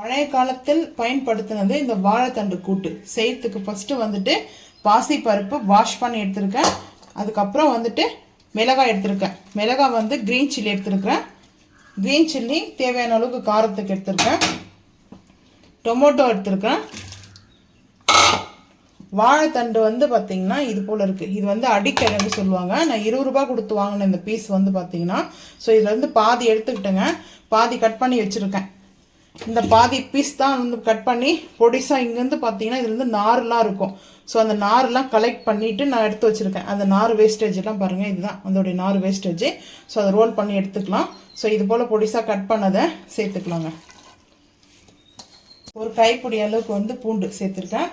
பழைய காலத்தில் பயன்படுத்தினது இந்த வாழைத்தண்டு கூட்டு செய்யறதுக்கு ஃபர்ஸ்ட் வந்துட்டு பாசி பருப்பு வாஷ் பண்ணி எடுத்திருக்கேன். அதுக்கப்புறம் வந்துட்டு மிளகாய் எடுத்திருக்கேன். மிளகாய் வந்து கிரீன் சில்லி எடுத்திருக்கிறேன். கிரீன் சில்லி தேவையான அளவுக்கு காரத்துக்கு எடுத்திருக்கேன். டொமேட்டோ எடுத்திருக்கேன். வாழைத்தண்டு வந்து பார்த்தீங்கன்னா இது போல் இருக்குது. இது வந்து அடிக்கிழங்கு சொல்லுவாங்க. நான் 20 ரூபா கொடுத்து வாங்கின இந்த பீஸ் வந்து பார்த்தீங்கன்னா, ஸோ இதில் வந்து பாதி எடுத்துக்கிட்டேங்க. பாதி கட் பண்ணி வச்சுருக்கேன். இந்த பாதி பீஸ் தான் வந்து கட் பண்ணி பொடிசாக இங்கேருந்து பார்த்தீங்கன்னா இதுலேருந்து நார்லாம் இருக்கும். ஸோ அந்த நார்லாம் கலெக்ட் பண்ணிவிட்டு நான் எடுத்து வச்சுருக்கேன். அந்த நார் வேஸ்டேஜெல்லாம் பாருங்கள், இதுதான் அதோடைய நார் வேஸ்டேஜ். ஸோ அதை ரோல் பண்ணி எடுத்துக்கலாம். ஸோ இது போல் பொடிசாக கட் பண்ணதை சேர்த்துக்கலாங்க. ஒரு கைப்பிடி அளவுக்கு வந்து பூண்டு சேர்த்துருக்கேன்.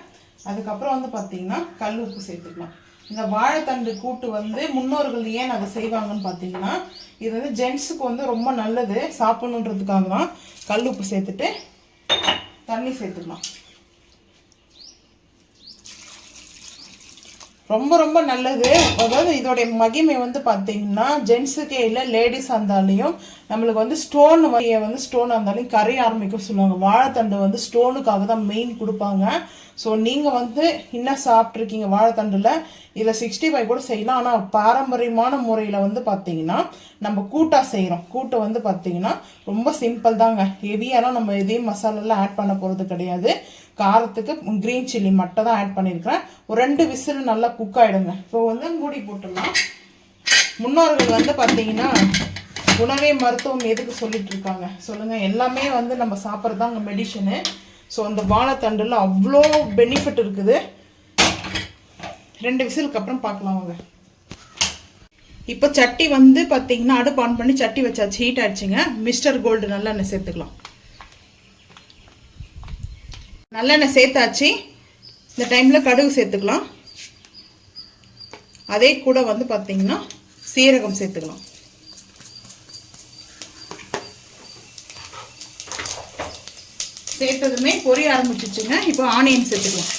அதுக்கப்புறம் வந்து பார்த்தீங்கன்னா கல் உப்பு சேர்த்துக்கலாம். இந்த வாழைத்தண்டு கூட்டு வந்து முன்னோர்கள் ஏன் அதை செய்வாங்கன்னு பார்த்தீங்கன்னா, இது வந்து ஜென்ஸுக்கு வந்து ரொம்ப நல்லது சாப்பிடணுன்றதுக்காக தான். கல் உப்பு சேர்த்துட்டு தண்ணி சேர்த்துக்கலாம். ரொம்ப ரொம்ப நல்லது. அதாவது இதோடைய மகிமை வந்து பார்த்தீங்கன்னா ஜென்ஸுக்கே இல்லை, லேடிஸ் இருந்தாலையும் நம்மளுக்கு வந்து ஸ்டோன் வகையை வந்து ஸ்டோன் இருந்தாலும் கரைய ஆரம்பிக்கும் சொல்லுவாங்க. வாழைத்தண்டு வந்து ஸ்டோனுக்காக தான் மெயின் கொடுப்பாங்க. ஸோ நீங்கள் வந்து இன்னும் சாப்பிட்ருக்கீங்க வாழைத்தண்டில், இதில் 65 கூட செய்யலாம். ஆனால் பாரம்பரியமான முறையில் வந்து பார்த்தீங்கன்னா நம்ம கூட்டாக செய்கிறோம். கூட்டை வந்து பார்த்தீங்கன்னா ரொம்ப சிம்பிள் தாங்க. ஹெவியாலாம் நம்ம எதையும் மசாலாலாம் ஆட் பண்ண போகிறது கிடையாது. காரத்துக்கு கிரீன் சில்லி மட்டும் தான் ஆட் பண்ணியிருக்கிறேன். ஒரு 2 விசில் நல்லா குக் ஆகிடுங்க. இப்போ வந்து மூடி போட்டுடலாம். முன்னோர்கள் வந்து பார்த்தீங்கன்னா உணவே மருத்துவம் எதுக்கு சொல்லிட்டு இருக்காங்க சொல்லுங்கள். எல்லாமே வந்து நம்ம சாப்பிட்றது தாங்க மெடிசனு. ஸோ அந்த வாழைத்தண்டில் அவ்வளோ பெனிஃபிட் இருக்குது. 2 விசிலுக்கு அப்புறம் பார்க்கலாம் வாங்க. இப்போ சட்டி வந்து பார்த்தீங்கன்னா அடுப்பு ஆன் பண்ணி சட்டி வச்சாச்சு. ஹீட் ஆயிடுச்சுங்க. மிஸ்டர் கோல்டு நல்லெண்ணெய் சேர்த்துக்கலாம். நல்லெண்ணெய் சேர்த்தாச்சு. இந்த டைமில் கடுகு சேர்த்துக்கலாம். அதே கூட வந்து பார்த்தீங்கன்னா சீரகம் சேர்த்துக்கலாம். சேர்த்ததுமே பொரிய ஆரம்பிச்சிச்சுங்க. இப்போ ஆனியன் சேர்த்துக்கலாம்.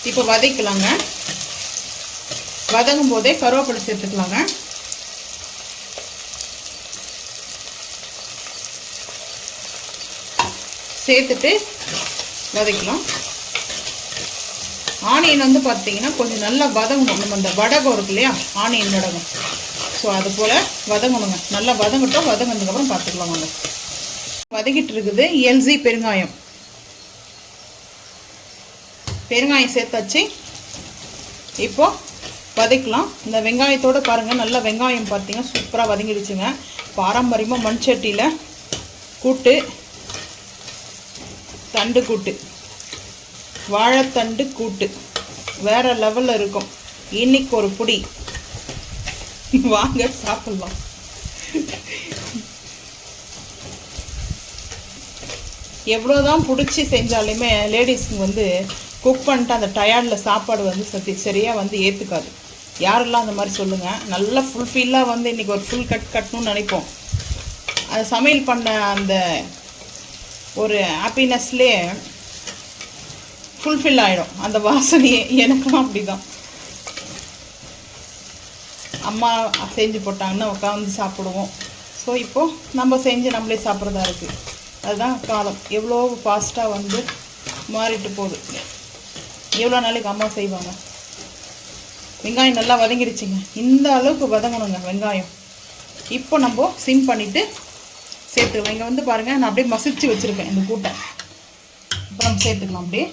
இப்போ வதக்கலாங்க. வதங்கும் போதே கருவேப்பிலை சேர்த்துக்கலாங்க. சேர்த்துட்டு வதக்கலாம். ஆனியன் வந்து பார்த்தீங்கன்னா கொஞ்சம் நல்லா வதங்கணும். நம்ம அந்த வடகம் இருக்கு இல்லையா, ஆனியன் வடகம், ஸோ அது போல் வதங்கணுங்க. நல்லா வதங்கட்டும். வதங்கினதுக்கப்புறம் பார்த்துக்கலாம் வாங்க. வதக்கிட்டு இருக்குது. எல்சி பெருங்காயம் சேர்த்தாச்சு. இப்போ வதக்கலாம். இந்த வெங்காயத்தோடு பாருங்கள், நல்லா வெங்காயம் பார்த்தீங்கன்னா சூப்பராக வதங்கிடுச்சுங்க. பாரம்பரியமாக மண் சட்டியில் கூட்டு, தண்டு கூட்டு, வாழைத்தண்டு கூட்டு வேறு லெவலில் இருக்கும். இன்னைக்கு ஒரு புடி வாங்க சாப்பிடலாம். எவ்வளோதான் பிடிச்சி செஞ்சாலுமே லேடிஸுங்க வந்து குக் பண்ணிட்டு அந்த டயர்டில் சாப்பாடு வந்து சரியாக வந்து ஏற்றுக்காது. யாரெல்லாம் அந்த மாதிரி சொல்லுங்கள். நல்லா ஃபுல்ஃபில்லாக வந்து இன்றைக்கி ஒரு ஃபுல் கட்டணும்னு நினைப்போம். அது சமையல் பண்ண அந்த ஒரு ஹாப்பினஸ்லேயே ஃபுல்ஃபில் ஆகிடும் அந்த வாசனையே. எனக்கும் அப்படி தான். அம்மா செஞ்சு போட்டாங்கன்னா உட்காந்து சாப்பிடுவோம். ஸோ இப்போது நம்ம செஞ்சு நம்மளே சாப்பிட்றதா இருக்குது. அதுதான் காலம். எவ்வளோ ஃபாஸ்ட்டாக வந்து மாறிட்டு போகுது. எவ்வளோ நாளைக்கு அம்மா செய்வாங்க. வெங்காயம் நல்லா வதங்கிடுச்சுங்க. இந்த அளவுக்கு வதங்கணுங்க வெங்காயம். இப்போ நம்ம சிம் பண்ணிவிட்டு சேர்த்துக்கலாம். இங்கே வந்து பாருங்கள், நான் அப்படியே மசிச்சு வச்சுருக்கேன் இந்த கூட்டை. இப்போ நம்ம சேர்த்துக்கலாம். அப்படியே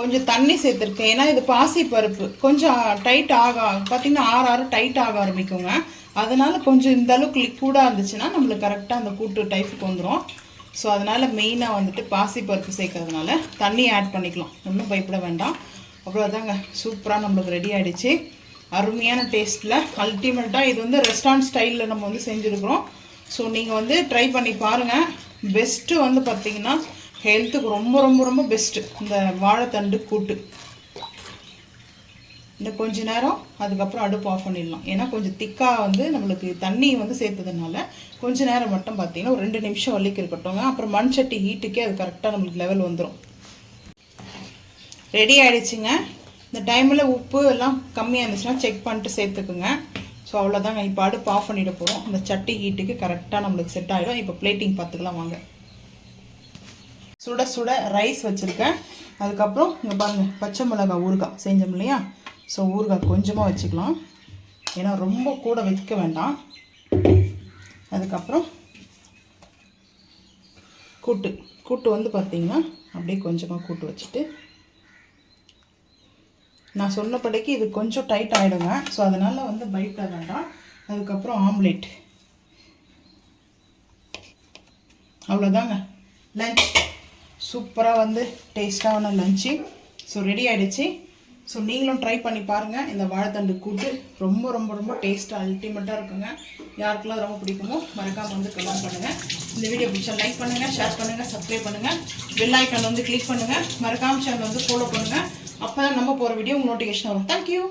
கொஞ்சம் தண்ணி சேர்த்துருக்கேன். ஏன்னா இது பாசி பருப்பு கொஞ்சம் டைட் பார்த்தீங்கன்னா ஆறு டைட் ஆக ஆரம்பிக்குங்க. அதனால் கொஞ்சம் இந்த அளவுக்கு லிக்விடாக இருந்துச்சுன்னா நம்மளுக்கு கரெக்டாக அந்த கூட்டு டைப்புக்கு வந்துடும். ஸோ அதனால் மெயினாக வந்துட்டு பாசி பருப்பு சேர்க்கறதுனால தண்ணி ஆட் பண்ணிக்கலாம். ஒன்றும் பயப்பட வேண்டாம். அவ்வளோதாங்க, சூப்பராக நம்மளுக்கு ரெடி ஆகிடுச்சு. அருமையான டேஸ்ட்டில் அல்டிமேட்டாக. இது வந்து ரெஸ்டாரண்ட் ஸ்டைலில் நம்ம வந்து செஞ்சுருக்குறோம். ஸோ நீங்கள் வந்து ட்ரை பண்ணி பாருங்கள். பெஸ்ட்டு வந்து பார்த்திங்கன்னா ஹெல்த்துக்கு ரொம்ப ரொம்ப ரொம்ப பெஸ்ட்டு இந்த வாழைத்தண்டு கூட்டு. இன்னும் கொஞ்ச நேரம், அதுக்கப்புறம் அடுப்பு ஆஃப் பண்ணிடலாம். ஏன்னா கொஞ்சம் திக்காக வந்து நம்மளுக்கு தண்ணி வந்து சேர்த்ததுனால கொஞ்ச நேரம் மட்டும் பார்த்தீங்கன்னா ஒரு 2 நிமிஷம் வலிக்கு இருக்கட்டும்ங்க. அப்புறம் மண் சட்டி ஹீட்டுக்கே அது கரெக்டாக நம்மளுக்கு லெவல் வந்துடும். ரெடி ஆகிடுச்சுங்க. இந்த டைமில் உப்பு எல்லாம் கம்மியாக இருந்துச்சுன்னா செக் பண்ணிட்டு சேர்த்துக்குங்க. ஸோ அவ்வளோதாங்க. இப்போ அடுப்பு ஆஃப் பண்ணிட போகிறோம். அந்த சட்டி ஹீட்டுக்கு கரெக்டாக நம்மளுக்கு செட் ஆகிடும். இப்போ பிளேட்டிங் பார்த்துக்கலாம் வாங்க. சுட சுட ரைஸ் வச்சுருக்கேன். அதுக்கப்புறம் இங்கே பாருங்கள், பச்சை மிளகாய் ஊறுகாய் செஞ்சோம் இல்லையா? ஸோ ஊறுகாய் கொஞ்சமாக வச்சுக்கலாம், ஏன்னா ரொம்ப கூட வைக்க வேண்டாம். அதுக்கப்புறம் கூட்டு வந்து பார்த்திங்கன்னா அப்படியே கொஞ்சமாக கூட்டு வச்சுட்டு, நான் சொன்னபடிக்கு இது கொஞ்சம் டைட் ஆகிடுங்க. ஸோ அதனால் வந்து பயப்பட வேண்டாம். அதுக்கப்புறம் ஆம்லேட். அவ்வளோதாங்க லஞ்ச். சூப்பராக வந்து டேஸ்ட்டான லஞ்சு. ஸோ ரெடி ஆகிடுச்சு. ஸோ நீங்களும் ட்ரை பண்ணி பாருங்கள். இந்த வாழைத்தண்டு கூட்டு ரொம்ப ரொம்ப ரொம்ப டேஸ்ட்டாக அல்டிமேட்டாக இருக்குங்க. யாருக்கெல்லாம் ரொம்ப பிடிக்குமோ மறக்காமல் வந்து கமெண்ட் பண்ணுங்கள். இந்த வீடியோ பிடிச்சா லைக் பண்ணுங்கள், ஷேர் பண்ணுங்கள், சப்ஸ்கிரைப் பண்ணுங்கள், பெல் ஐக்கான் வந்து கிளிக் பண்ணுங்கள். மறக்காமல் சேனல் வந்து ஃபாலோ பண்ணுங்கள். அப்போ தான் நம்ம போகிற வீடியோ உங்களுக்கு நோட்டிஃபிகேஷன் வரும். தேங்க்யூ.